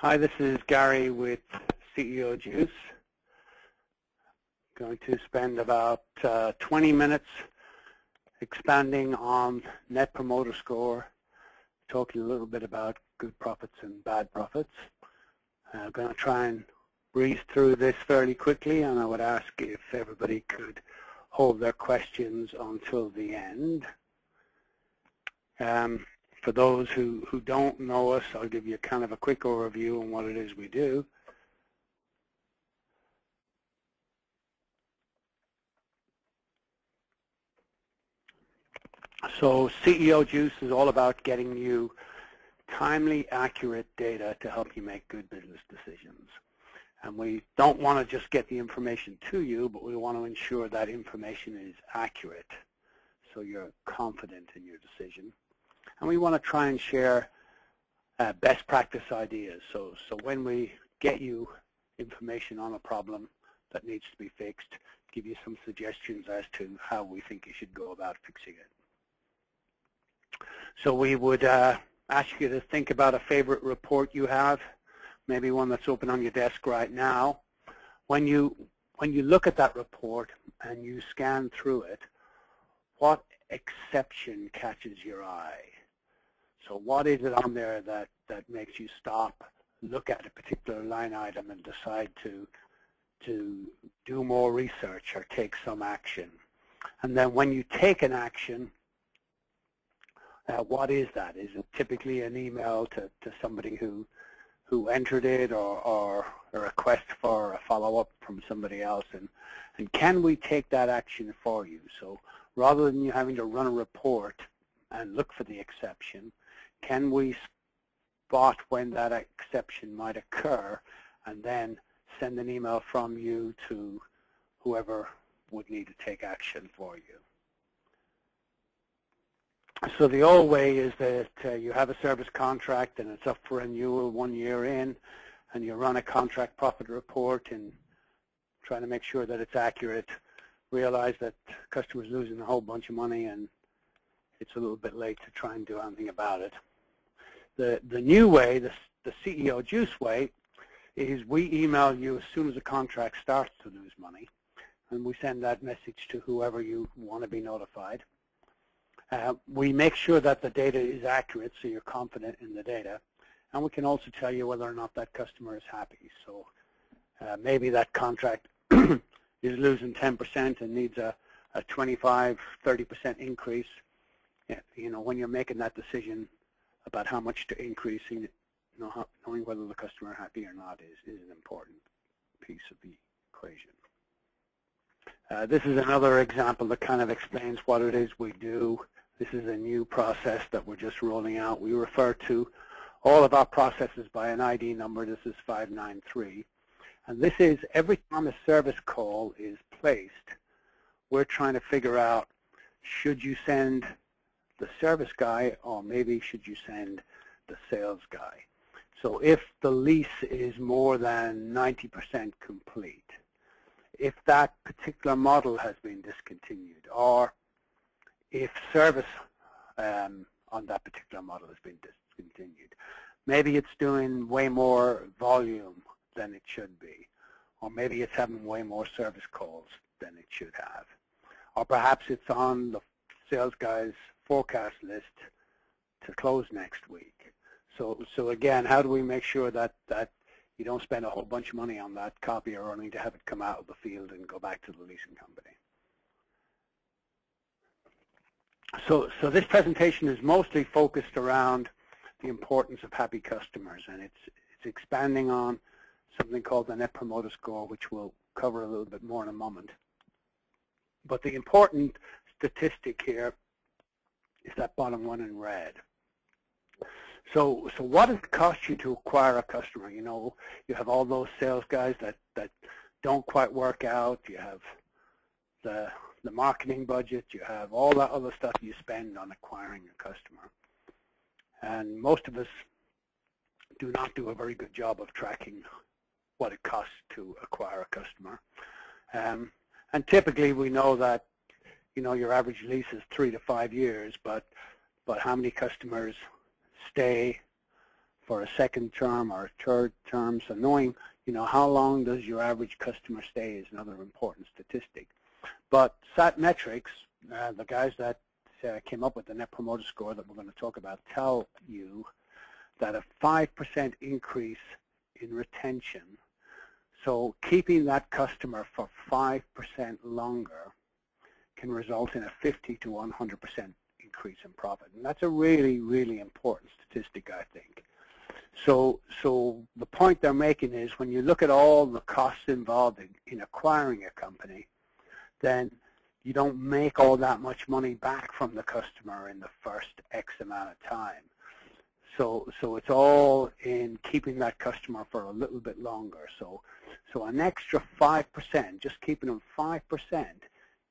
Hi, this is Gary with CEO Juice. Going to spend about 20 minutes expanding on Net Promoter Score, talking a little bit about good profits and bad profits. I'm going to try and breeze through this fairly quickly, and I would ask if everybody could hold their questions until the end. For those who don't know us, I'll give you kind of a quick overview on what it is we do. So CEO Juice is all about getting you timely, accurate data to help you make good business decisions. And we don't want to just get the information to you, but we want to ensure that information is accurate so you're confident in your decision. And we want to try and share best practice ideas. So when we get you information on a problem that needs to be fixed, give you some suggestions as to how we think you should go about fixing it. So we would ask you to think about a favorite report you have, maybe one that's open on your desk right now. When you look at that report and you scan through it, what exception catches your eye? So what is it on there that makes you stop, look at a particular line item and decide to do more research or take some action? And then when you take an action, what is that? Is it typically an email to somebody who entered it, or a request for a follow-up from somebody else? And can we take that action for you? So rather than you having to run a report and look for the exception, can we spot when that exception might occur and then send an email from you to whoever would need to take action for you? So the old way is that you have a service contract and it's up for renewal 1 year in, and you run a contract profit report and trying to make sure that it's accurate, realize that customers losing a whole bunch of money and it's a little bit late to try and do anything about it. The new way, the CEO Juice way, is we email you as soon as the contract starts to lose money, and we send that message to whoever you want to be notified. We make sure that the data is accurate so you're confident in the data, and we can also tell you whether or not that customer is happy. So maybe that contract is losing 10% and needs a 25-30% increase. You know, when you're making that decision about how much to increase, knowing whether the customer is happy or not is an important piece of the equation. This is another example that kind of explains what it is we do. This is a new process that we're just rolling out. We refer to all of our processes by an ID number. This is 593. And this is every time a service call is placed, we're trying to figure out, should you send the service guy, or maybe should you send the sales guy? So if the lease is more than 90% complete, if that particular model has been discontinued, or if service on that particular model has been discontinued, maybe it's doing way more volume than it should be, or maybe it's having way more service calls than it should have, or perhaps it's on the sales guy's forecast list to close next week. So again, how do we make sure that you don't spend a whole bunch of money on that copier only to have it come out of the field and go back to the leasing company? So this presentation is mostly focused around the importance of happy customers, and it's expanding on something called the Net Promoter Score, which we'll cover a little bit more in a moment. But the important statistic here is that bottom one in red. So what does it cost you to acquire a customer? You know, you have all those sales guys that don't quite work out. You have the marketing budget. You have all that other stuff you spend on acquiring a customer. And most of us do not do a very good job of tracking what it costs to acquire a customer. And typically we know that, you know, your average lease is 3 to 5 years, but how many customers stay for a second term or a third term. So knowing, how long does your average customer stay is another important statistic. But Satmetrics, the guys that came up with the Net Promoter Score that we're going to talk about, tell you that a 5% increase in retention, so keeping that customer for 5% longer, can result in a 50 to 100% increase in profit. And that's a really, really important statistic, I think. So the point they're making is when you look at all the costs involved in acquiring a company, then you don't make all that much money back from the customer in the first X amount of time. So it's all in keeping that customer for a little bit longer. So an extra 5%, just keeping them 5%,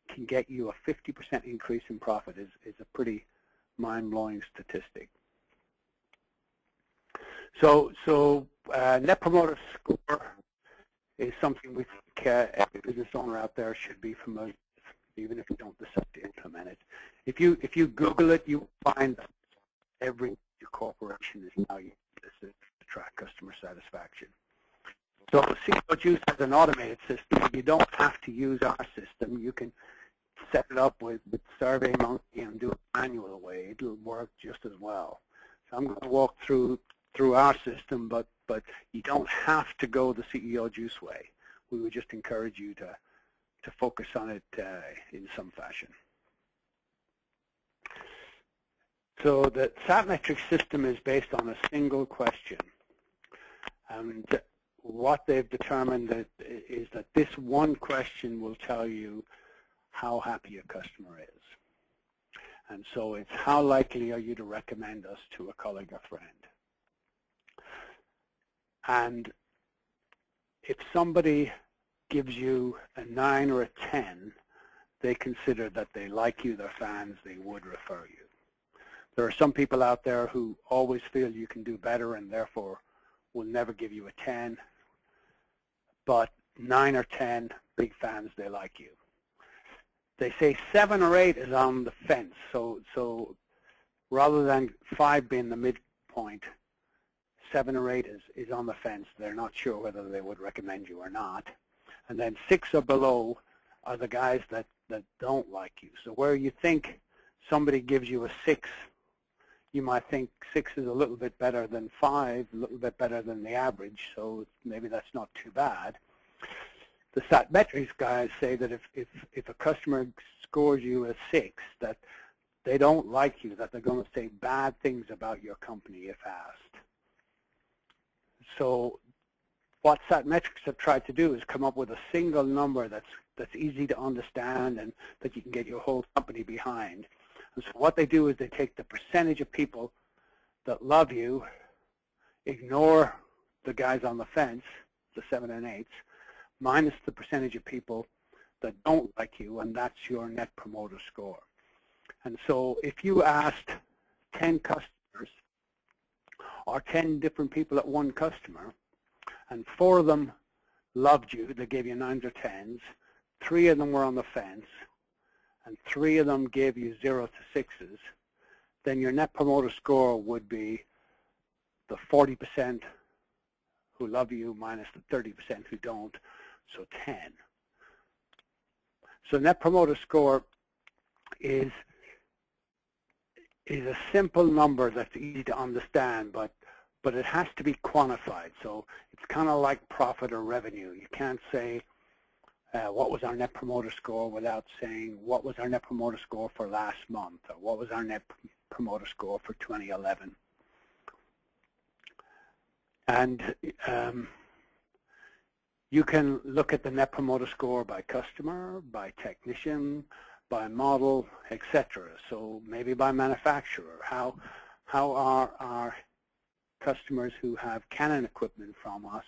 can get you a 50% increase in profit is a pretty mind-blowing statistic. So Net Promoter Score is something we think every business owner out there should be familiar with, even if you don't decide to implement it. If you Google it, you will find that every corporation is now using this to track customer satisfaction. So CEO Juice has an automated system. You don't have to use our system. You can set it up with SurveyMonkey and do it the manual way. It'll work just as well. So I'm going to walk through our system, but you don't have to go the CEO Juice way. We would just encourage you to focus on it in some fashion. So the Satmetrics system is based on a single question. And what they've determined is that this one question will tell you how happy a customer is. And so it's how likely are you to recommend us to a colleague or friend. And if somebody gives you a 9 or a 10, they consider that they like you, they're fans, they would refer you. There are some people out there who always feel you can do better and therefore will never give you a 10. But 9 or 10, big fans, they like you. They say 7 or 8 is on the fence. So rather than 5 being the midpoint, 7 or 8 is on the fence. They're not sure whether they would recommend you or not. And then 6 or below are the guys that don't like you. So where you think somebody gives you a 6, you might think 6 is a little bit better than 5, a little bit better than the average, so maybe that's not too bad. The Satmetrics guys say that if a customer scores you a 6, that they don't like you, that they're going to say bad things about your company if asked. So what Satmetrics have tried to do is come up with a single number that's easy to understand and that you can get your whole company behind. And so what they do is they take the percentage of people that love you, ignore the guys on the fence, the 7 and 8s, minus the percentage of people that don't like you, and that's your Net Promoter Score. And so if you asked 10 customers or 10 different people at one customer, and 4 of them loved you, they gave you 9s or 10s, 3 of them were on the fence, and 3 of them gave you 0 to 6s, then your Net Promoter Score would be the 40% who love you minus the 30% who don't, so 10. So Net Promoter Score is a simple number that's easy to understand, but it has to be quantified. So it's kind of like profit or revenue. You can't say what was our Net Promoter Score without saying what was our Net Promoter Score for last month, or what was our Net Promoter Score for 2011. And you can look at the Net Promoter Score by customer, by technician, by model, etc. So maybe by manufacturer. How are our customers who have Canon equipment from us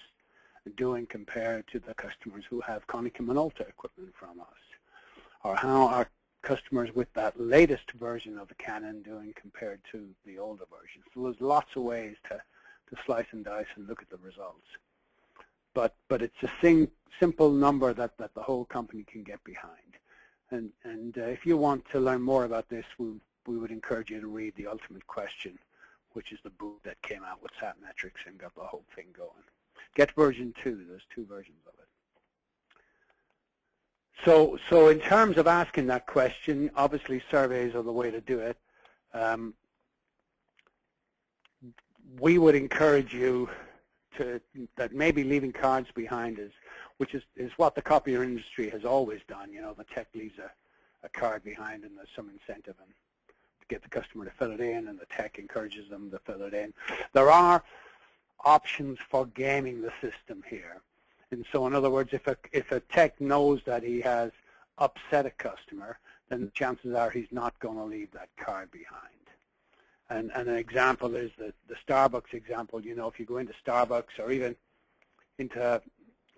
doing compared to the customers who have Konica Minolta equipment from us? Or how are customers with that latest version of the Canon doing compared to the older version? So there's lots of ways to slice and dice and look at the results. But it's a simple number that the whole company can get behind. And if you want to learn more about this, we would encourage you to read The Ultimate Question, which is the boot that came out with SAP metrics and got the whole thing going. Get version 2. There's 2 versions of it. So in terms of asking that question, obviously surveys are the way to do it. We would encourage you that maybe leaving cards behind which is what the copier industry has always done. You know, the tech leaves a card behind and there's some incentive to get the customer to fill it in, and the tech encourages them to fill it in. There are options for gaming the system here. And so in other words, if a tech knows that he has upset a customer, then the chances are he's not going to leave that card behind. And an example is the Starbucks example. You know, if you go into Starbucks or even into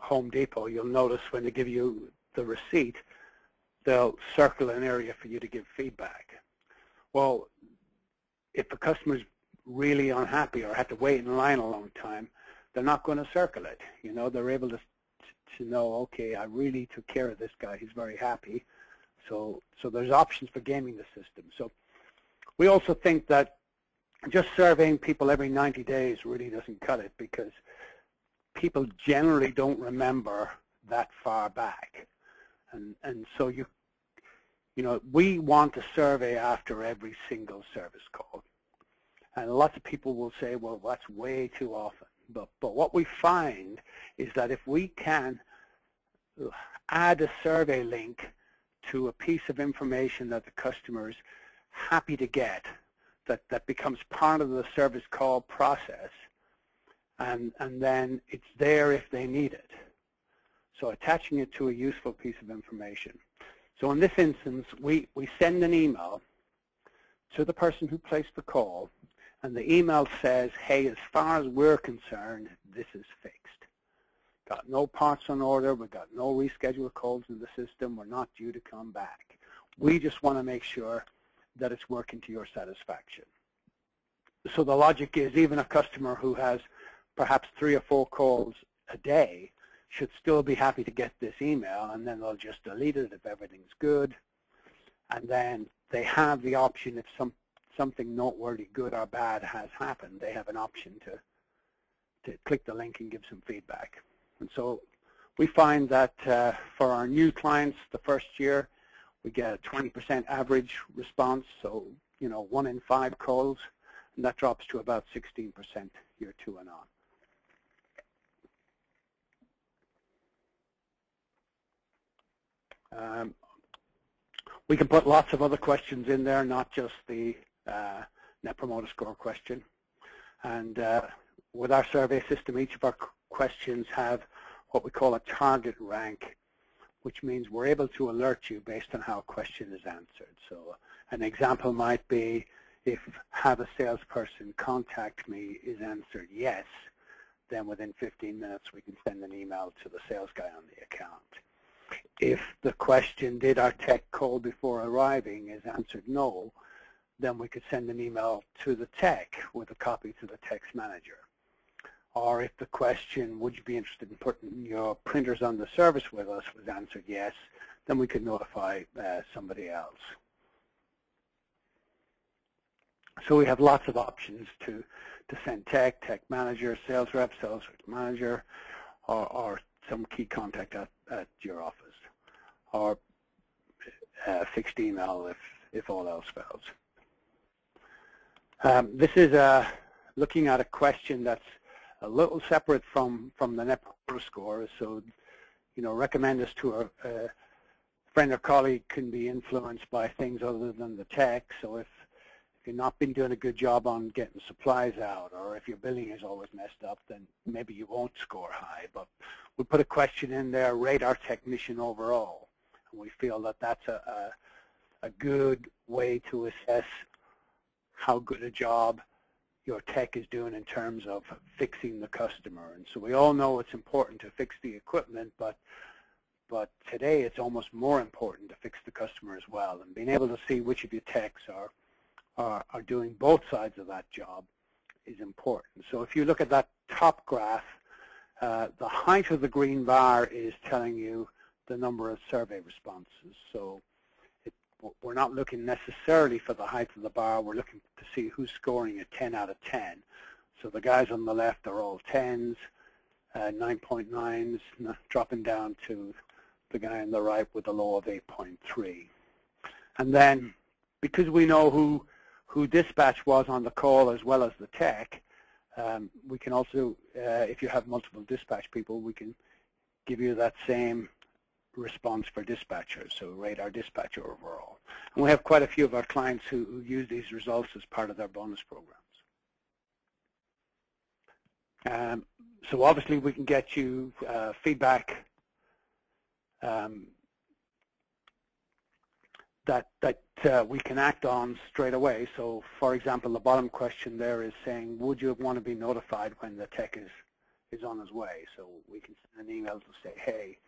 Home Depot, you'll notice when they give you the receipt, they'll circle an area for you to give feedback. Well, if a customer's really unhappy or had to wait in line a long time, they're not going to circle it. You know, they're able to know, okay, I really took care of this guy. He's very happy. So there's options for gaming the system. So we also think that just surveying people every 90 days really doesn't cut it, because people generally don't remember that far back. And so you know, we want to survey after every single service call. And lots of people will say, well, that's way too often. But what we find is that if we can add a survey link to a piece of information that the customer is happy to get, that becomes part of the service call process, and then it's there if they need it. So attaching it to a useful piece of information. So in this instance, we send an email to the person who placed the call, and the email says, hey, as far as we're concerned, this is fixed. Got no parts on order, we've got no rescheduled calls in the system, we're not due to come back. We just want to make sure that it's working to your satisfaction. So the logic is even a customer who has perhaps 3 or 4 calls a day should still be happy to get this email, and then they'll just delete it if everything's good. And then they have the option, if something noteworthy, good or bad, has happened, they have an option to click the link and give some feedback. And so we find that for our new clients, the first year, we get a 20% average response, so, you know, 1 in 5 calls, and that drops to about 16% year 2 and on. We can put lots of other questions in there, not just the Net Promoter Score question. And with our survey system, each of our questions have what we call a target rank, which means we're able to alert you based on how a question is answered. So an example might be, if have a salesperson contact me is answered yes, then within 15 minutes we can send an email to the sales guy on the account. If the question, did our tech call before arriving, is answered no, then we could send an email to the tech with a copy to the tech's manager. Or if the question, would you be interested in putting your printers on the service with us, was answered yes, then we could notify somebody else. So we have lots of options to send tech manager, sales rep manager, or some key contact at your office, or fixed email if all else fails. This is looking at a question that's a little separate from the Net Promoter Score. So, you know, recommend us to a friend or colleague can be influenced by things other than the tech. So if you've not been doing a good job on getting supplies out, or if your billing is always messed up, then maybe you won't score high. But we put a question in there, rate our technician overall. And we feel that that's a good way to assess how good a job your tech is doing in terms of fixing the customer. And so we all know it's important to fix the equipment, but today it's almost more important to fix the customer as well. And being able to see which of your techs are doing both sides of that job is important. So if you look at that top graph, the height of the green bar is telling you the number of survey responses. So we're not looking necessarily for the height of the bar. We're looking to see who's scoring a 10 out of 10. So the guys on the left are all 10s, 9.9s, dropping down to the guy on the right with a low of 8.3. And then, because we know who dispatch was on the call as well as the tech, we can also, if you have multiple dispatch people, we can give you that same response for dispatchers, so rate our dispatcher overall. And we have quite a few of our clients who use these results as part of their bonus programs. So obviously we can get you feedback that we can act on straight away. So for example, the bottom question there is saying, would you want to be notified when the tech is on his way? So we can send an email to say, hey,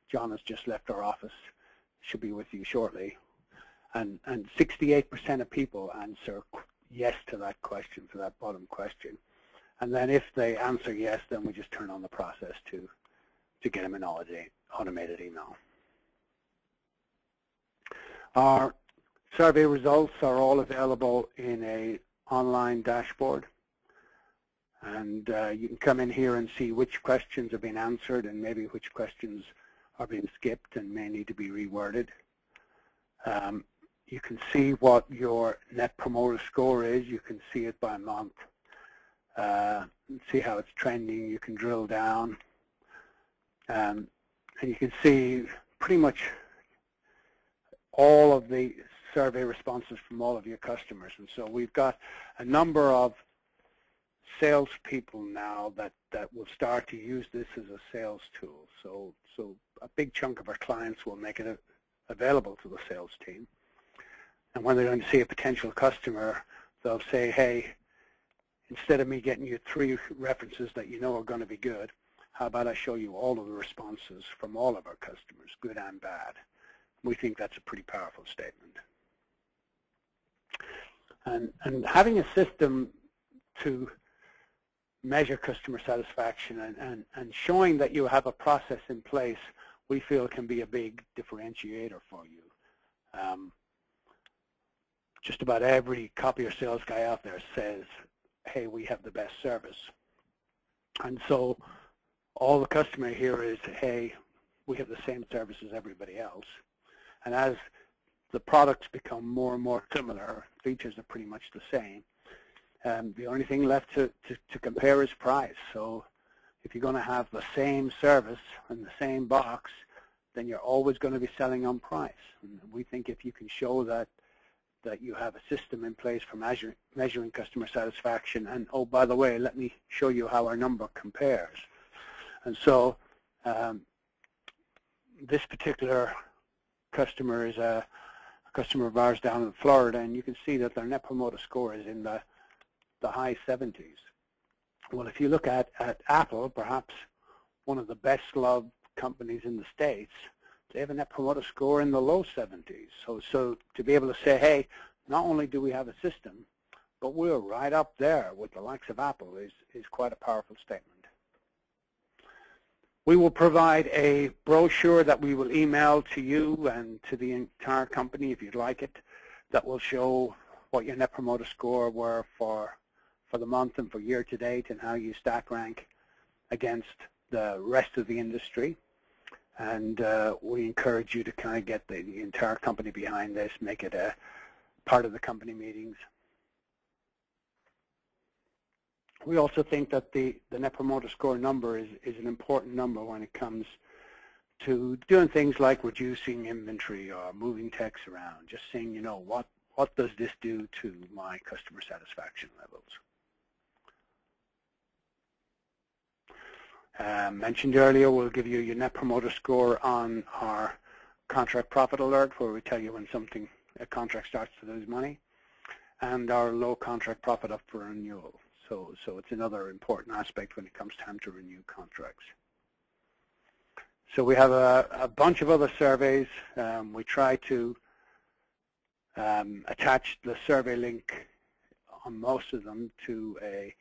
John has just left our office, should be with you shortly. And 68% of people answer yes to that question, to that bottom question. And then if they answer yes, then we just turn on the process to get them an automated email. Our survey results are all available in an online dashboard. And you can come in here and see which questions have been answered and maybe which questions are being skipped and may need to be reworded. You can see what your Net Promoter Score is. You can see it by month. See how it's trending. You can drill down. And you can see pretty much all of the survey responses from all of your customers. And so we've got a number of salespeople now that will start to use this as a sales tool. So a big chunk of our clients will make it available to the sales team. And when they're going to see a potential customer, they'll say, hey, instead of me getting you 3 references that you know are going to be good, how about I show you all of the responses from all of our customers, good and bad. We think that's a pretty powerful statement. And having a system to measure customer satisfaction and showing that you have a process in place, we feel can be a big differentiator for you. Just about every copier sales guy out there says, hey, we have the best service. And so all the customer here is, hey, we have the same service as everybody else. And as the products become more and more similar, features are pretty much the same. The only thing left to compare is price. So if you're going to have the same service and the same box, then you're always going to be selling on price. And we think if you can show that you have a system in place for measuring customer satisfaction, and oh, by the way, let me show you how our number compares. And so this particular customer is a customer of ours down in Florida, and you can see that their Net Promoter Score is in the high 70s. Well, if you look at Apple, perhaps one of the best loved companies in the States, they have a Net Promoter Score in the low 70s. So to be able to say, hey, not only do we have a system, but we're right up there with the likes of Apple is quite a powerful statement. We will provide a brochure that we will email to you and to the entire company if you'd like it, that will show what your Net Promoter Score were for the month and for year to date and how you stack rank against the rest of the industry. And we encourage you to kind of get the entire company behind this, make it a part of the company meetings. We also think that the Net Promoter Score number is an important number when it comes to doing things like reducing inventory or moving techs around, just saying, you know, what does this do to my customer satisfaction levels? Mentioned earlier, we'll give you your Net Promoter Score on our contract profit alert, where we tell you when a contract starts to lose money, and our low contract profit up for renewal. So it's another important aspect when it comes time to renew contracts. So we have a bunch of other surveys. We try to attach the survey link on most of them to a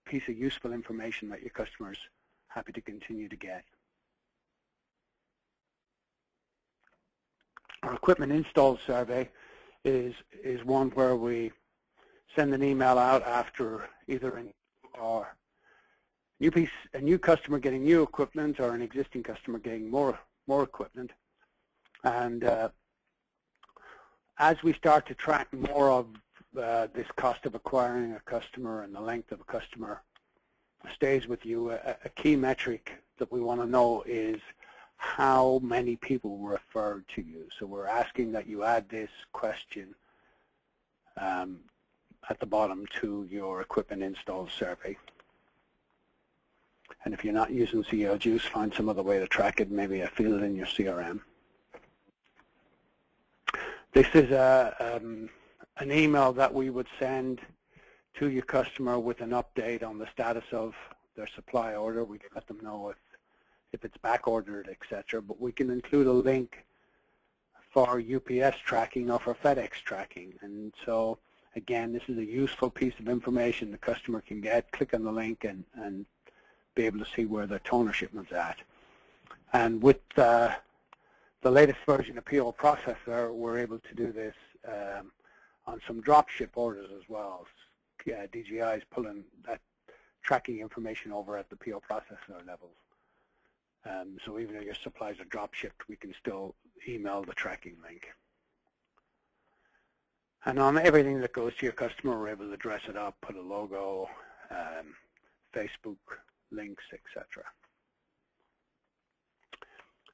piece of useful information that your customers are happy to continue to get. Our equipment install survey is one where we send an email out after either a new customer getting new equipment or an existing customer getting more equipment. And as we start to track more of this cost of acquiring a customer and the length of a customer stays with you, a key metric that we want to know is how many people referred to you. So we're asking that you add this question at the bottom to your equipment install survey. And if you're not using CEO Juice, find some other way to track it, maybe a field in your CRM. This is an email that we would send to your customer with an update on the status of their supply order. We can let them know if it's back ordered, etc. But we can include a link for UPS tracking or for FedEx tracking. And so, again, this is a useful piece of information the customer can get. Click on the link and be able to see where their toner shipment's at. And with the latest version of PO Processor, we're able to do this on some drop ship orders as well. DGI is pulling that tracking information over at the PO Processor levels. So even though your supplies are drop shipped, we can still email the tracking link. And on everything that goes to your customer, we're able to dress it up, put a logo, Facebook links, etc.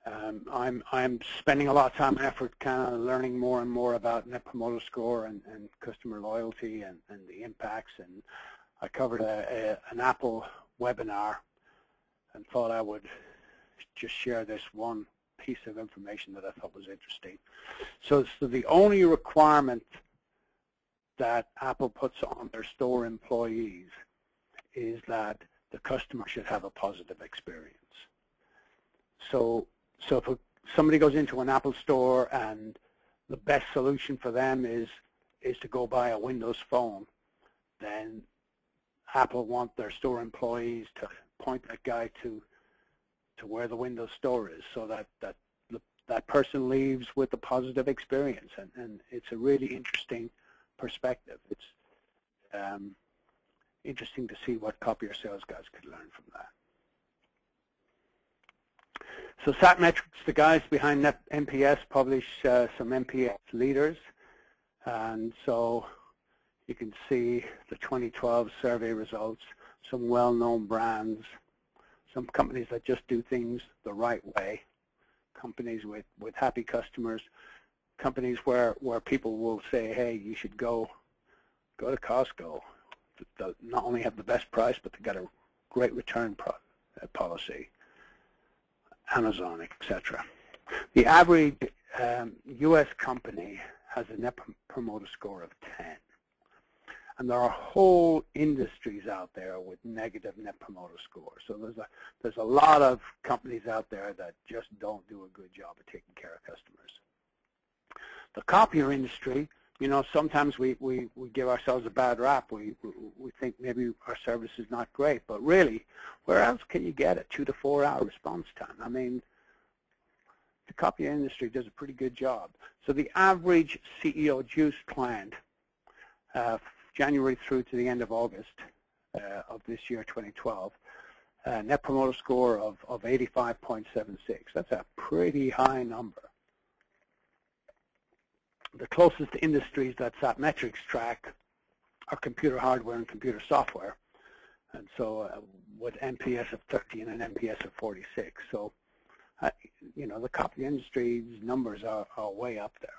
I'm spending a lot of time and effort kind of learning more and more about Net Promoter Score and customer loyalty and the impacts. And I covered an Apple webinar and thought I would just share this one piece of information that I thought was interesting. So the only requirement that Apple puts on their store employees is that the customer should have a positive experience. So if somebody goes into an Apple store and the best solution for them is to go buy a Windows phone, then Apple want their store employees to point that guy to where the Windows store is, so that person leaves with a positive experience. And it's a really interesting perspective. It's interesting to see what copier sales guys could learn from that. So Satmetrics, the guys behind NPS, publish some NPS leaders. And so you can see the 2012 survey results, some well-known brands, some companies that just do things the right way, companies with happy customers, companies where people will say, hey, you should go to Costco. They'll not only have the best price, but they've got a great return policy. Amazon, etc. The average U.S. company has a Net Promoter Score of 10. And there are whole industries out there with negative Net Promoter Scores. So there's a lot of companies out there that just don't do a good job of taking care of customers. The copier industry, you know, sometimes we give ourselves a bad rap. We think maybe our service is not great, but really, where else can you get a 2 to 4 hour response time? I mean, the copier industry does a pretty good job. So the average CEO Juice client, January through to the end of August of this year, 2012, Net Promoter Score of 85.76. That's a pretty high number. The closest industries that Satmetrics track are computer hardware and computer software. And so with NPS of 30 and an NPS of 46. So, you know, the copy industry's numbers are way up there.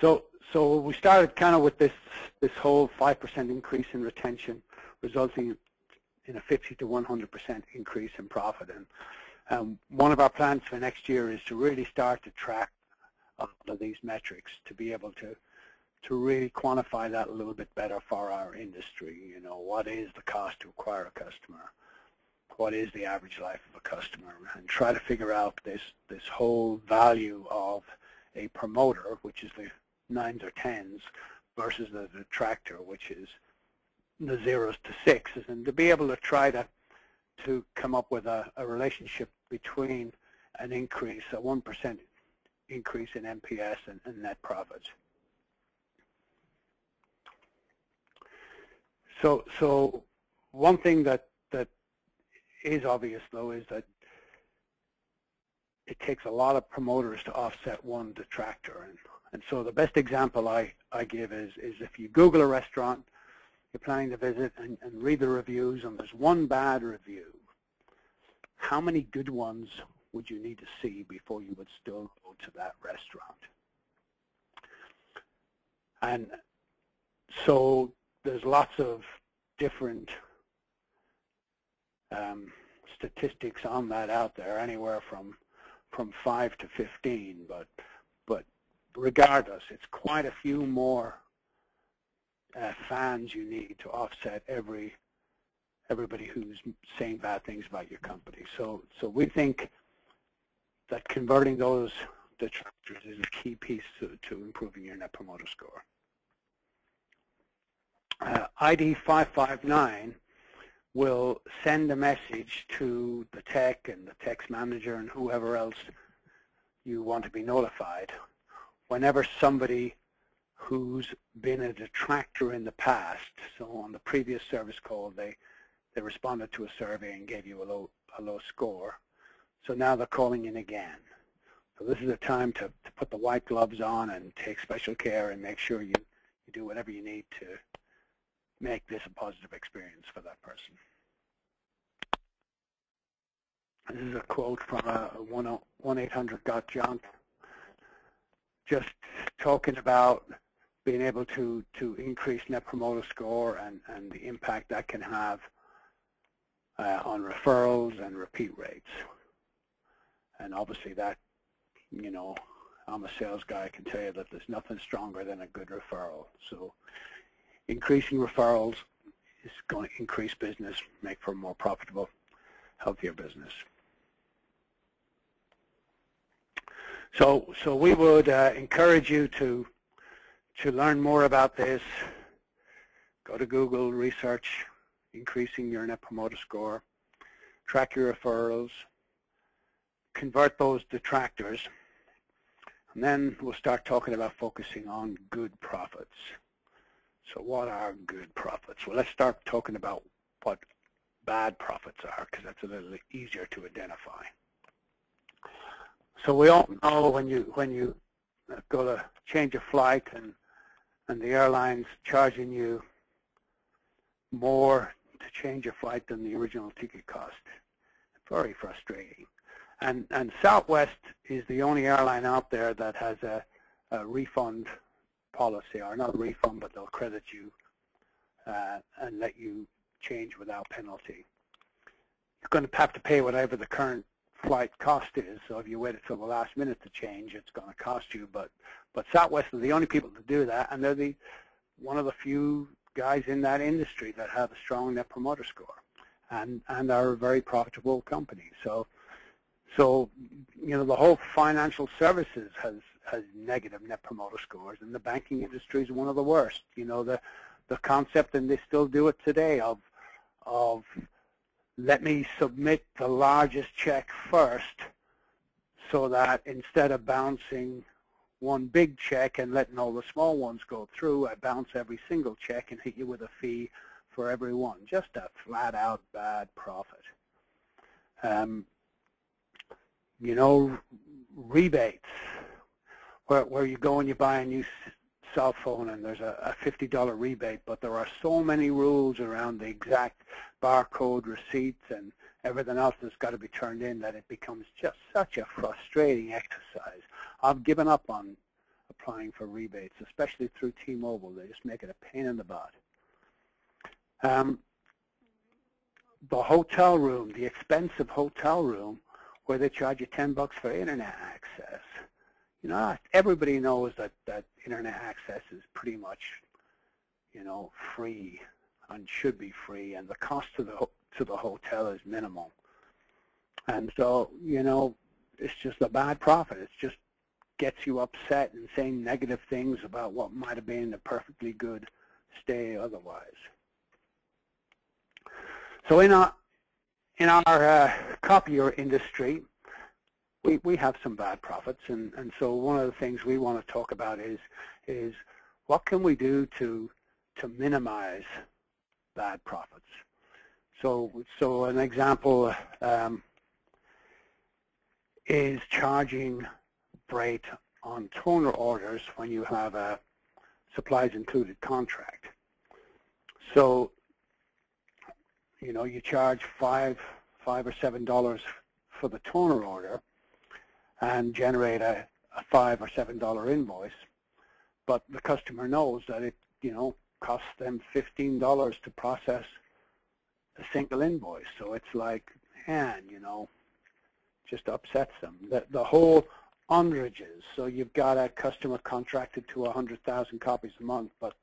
So we started kind of with this whole 5% increase in retention, resulting in a 50 to 100% increase in profit. And one of our plans for next year is to really start to track all of these metrics to be able to really quantify that a little bit better for our industry. You know, what is the cost to acquire a customer? What is the average life of a customer? And try to figure out this whole value of a promoter, which is the 9s or 10s, versus the detractor, which is the 0s to 6s, and to be able to try to come up with a relationship between an increase, a 1% increase in NPS and net profits. So one thing that is obvious, though, is that it takes a lot of promoters to offset one detractor. And so the best example I give is if you Google a restaurant you're planning to visit and read the reviews, and there's one bad review, how many good ones would you need to see before you would still go to that restaurant? And so there's lots of different statistics on that out there, anywhere from 5 to 15, but regardless, it's quite a few more fans you need to offset everybody who's saying bad things about your company. So we think that converting those detractors is a key piece to improving your Net Promoter Score. ID 559 will send a message to the tech and the tech's manager and whoever else you want to be notified whenever somebody who's been a detractor in the past, so on the previous service call they responded to a survey and gave you a low score, so now they're calling in again. So this is a time to put the white gloves on and take special care and make sure you do whatever you need to make this a positive experience for that person. This is a quote from 1-800-GOT-JUNK, just talking about being able to increase Net Promoter Score and the impact that can have on referrals and repeat rates. And obviously that, you know, I'm a sales guy, I can tell you that there's nothing stronger than a good referral. So increasing referrals is going to increase business, make for a more profitable, healthier business. So we would encourage you to learn more about this. Go to Google, research increasing your Net Promoter Score, track your referrals, convert those detractors, and then we'll start talking about focusing on good profits. So what are good profits? Well, let's start talking about what bad profits are, because that's a little easier to identify. So we all know when you go to change a flight and the airline's charging you more to change your flight than the original ticket cost. Very frustrating. And Southwest is the only airline out there that has a refund policy, or not a refund, but they'll credit you and let you change without penalty. You're going to have to pay whatever the current flight cost is, so if you wait until the last minute to change, it's going to cost you. But Southwest are the only people to do that, and they're one of the few guys in that industry that have a strong Net Promoter Score, and are a very profitable company. So you know, the whole financial services has negative Net Promoter Scores, and the banking industry is one of the worst. You know, the concept, and they still do it today, of let me submit the largest check first, so that instead of bouncing one big check and letting all the small ones go through, I bounce every single check and hit you with a fee for every one. Just a flat-out bad profit. You know, rebates, where you go and you buy a new cell phone and there's a $50 rebate, but there are so many rules around the exact barcode receipts and everything else that's got to be turned in that it becomes just such a frustrating exercise. I've given up on applying for rebates, especially through T-Mobile. They just make it a pain in the butt. The hotel room, the expensive hotel room, where they charge you $10 for internet access. You know, everybody knows that internet access is pretty much, you know, free and should be free, and the cost to the hotel is minimal. And so, you know, it's just a bad profit. It just gets you upset and saying negative things about what might have been a perfectly good stay otherwise. So in our copier industry, we have some bad profits, and so one of the things we want to talk about is what can we do to minimize bad profits. So an example is charging freight on toner orders when you have a supplies included contract. So, you know, you charge $5 or $7 for the toner order and generate a $5 or $7 invoice, but the customer knows that it, you know, costs them $15 to process a single invoice. So it's like, man, you know, just upsets them. The whole underages. So you've got a customer contracted to 100,000 copies a month, but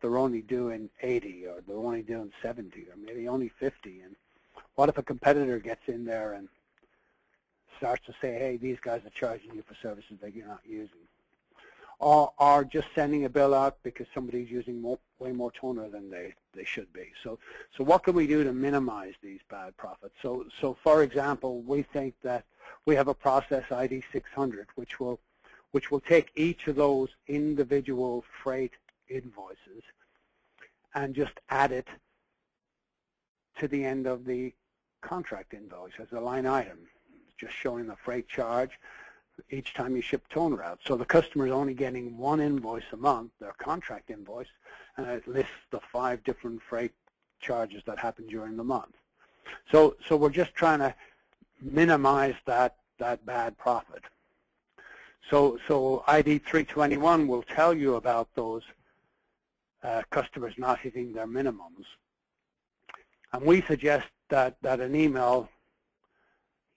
they're only doing 80, or they're only doing 70, or maybe only 50. And what if a competitor gets in there and starts to say, hey, these guys are charging you for services that you're not using? Or just sending a bill out because somebody's using way more toner than they should be. So what can we do to minimize these bad profits? So for example, we think that we have a process ID 600 which will take each of those individual freight invoices and just add it to the end of the contract invoice as a line item, just showing the freight charge each time you ship toner out. So the customer is only getting one invoice a month, their contract invoice, and it lists the 5 different freight charges that happen during the month. So we're just trying to minimize that bad profit. So ID 321 will tell you about those customers not hitting their minimums. And we suggest that an email,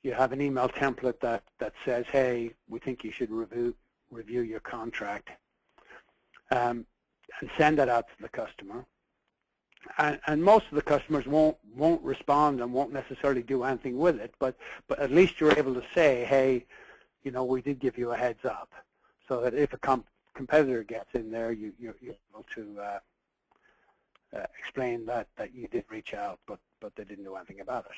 you have an email template that says, hey, we think you should review your contract, and send that out to the customer. And most of the customers won't respond and won't necessarily do anything with it, but at least you're able to say, hey, you know, we did give you a heads up, so that if a competitor gets in there, you're able to explain that you did reach out, but they didn't do anything about it.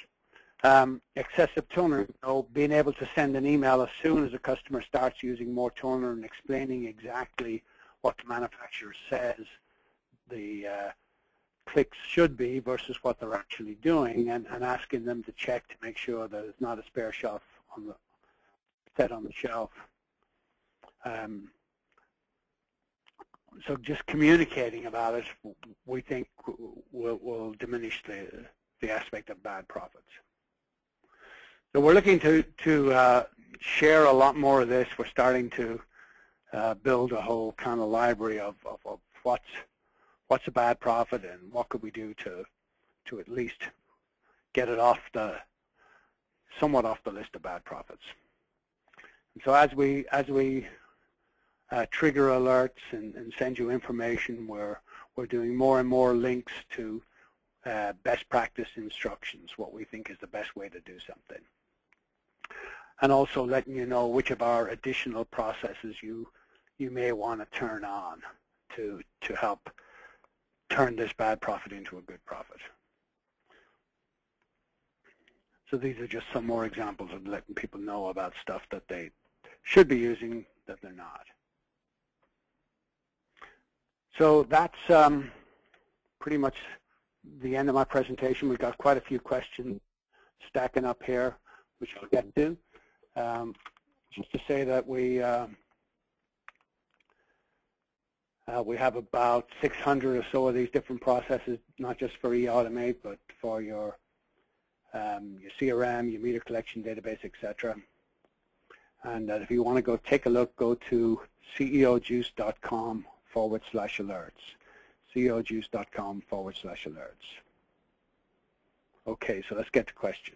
Excessive toner, you know, being able to send an email as soon as a customer starts using more toner and explaining exactly what the manufacturer says the clicks should be versus what they're actually doing, and asking them to check to make sure that it's not a spare shelf set on the shelf. So just communicating about it, we think will diminish the aspect of bad profits. So we're looking to share a lot more of this. We're starting to build a whole kind of library of what's a bad profit and what could we do to at least get it somewhat off the list of bad profits. And so as we trigger alerts and send you information, we're doing more and more links to best practice instructions, what we think is the best way to do something. And also letting you know which of our additional processes you may want to turn on to help turn this bad profit into a good profit. So these are just some more examples of letting people know about stuff that they should be using that they're not. So that's pretty much the end of my presentation. We've got quite a few questions stacking up here, which I'll get to. Just to say that we have about 600 or so of these different processes, not just for eAutomate, but for your CRM, your meter collection database, etc. And if you want to go take a look, go to ceojuice.com/alerts. ceojuice.com/alerts. Okay, so let's get to questions.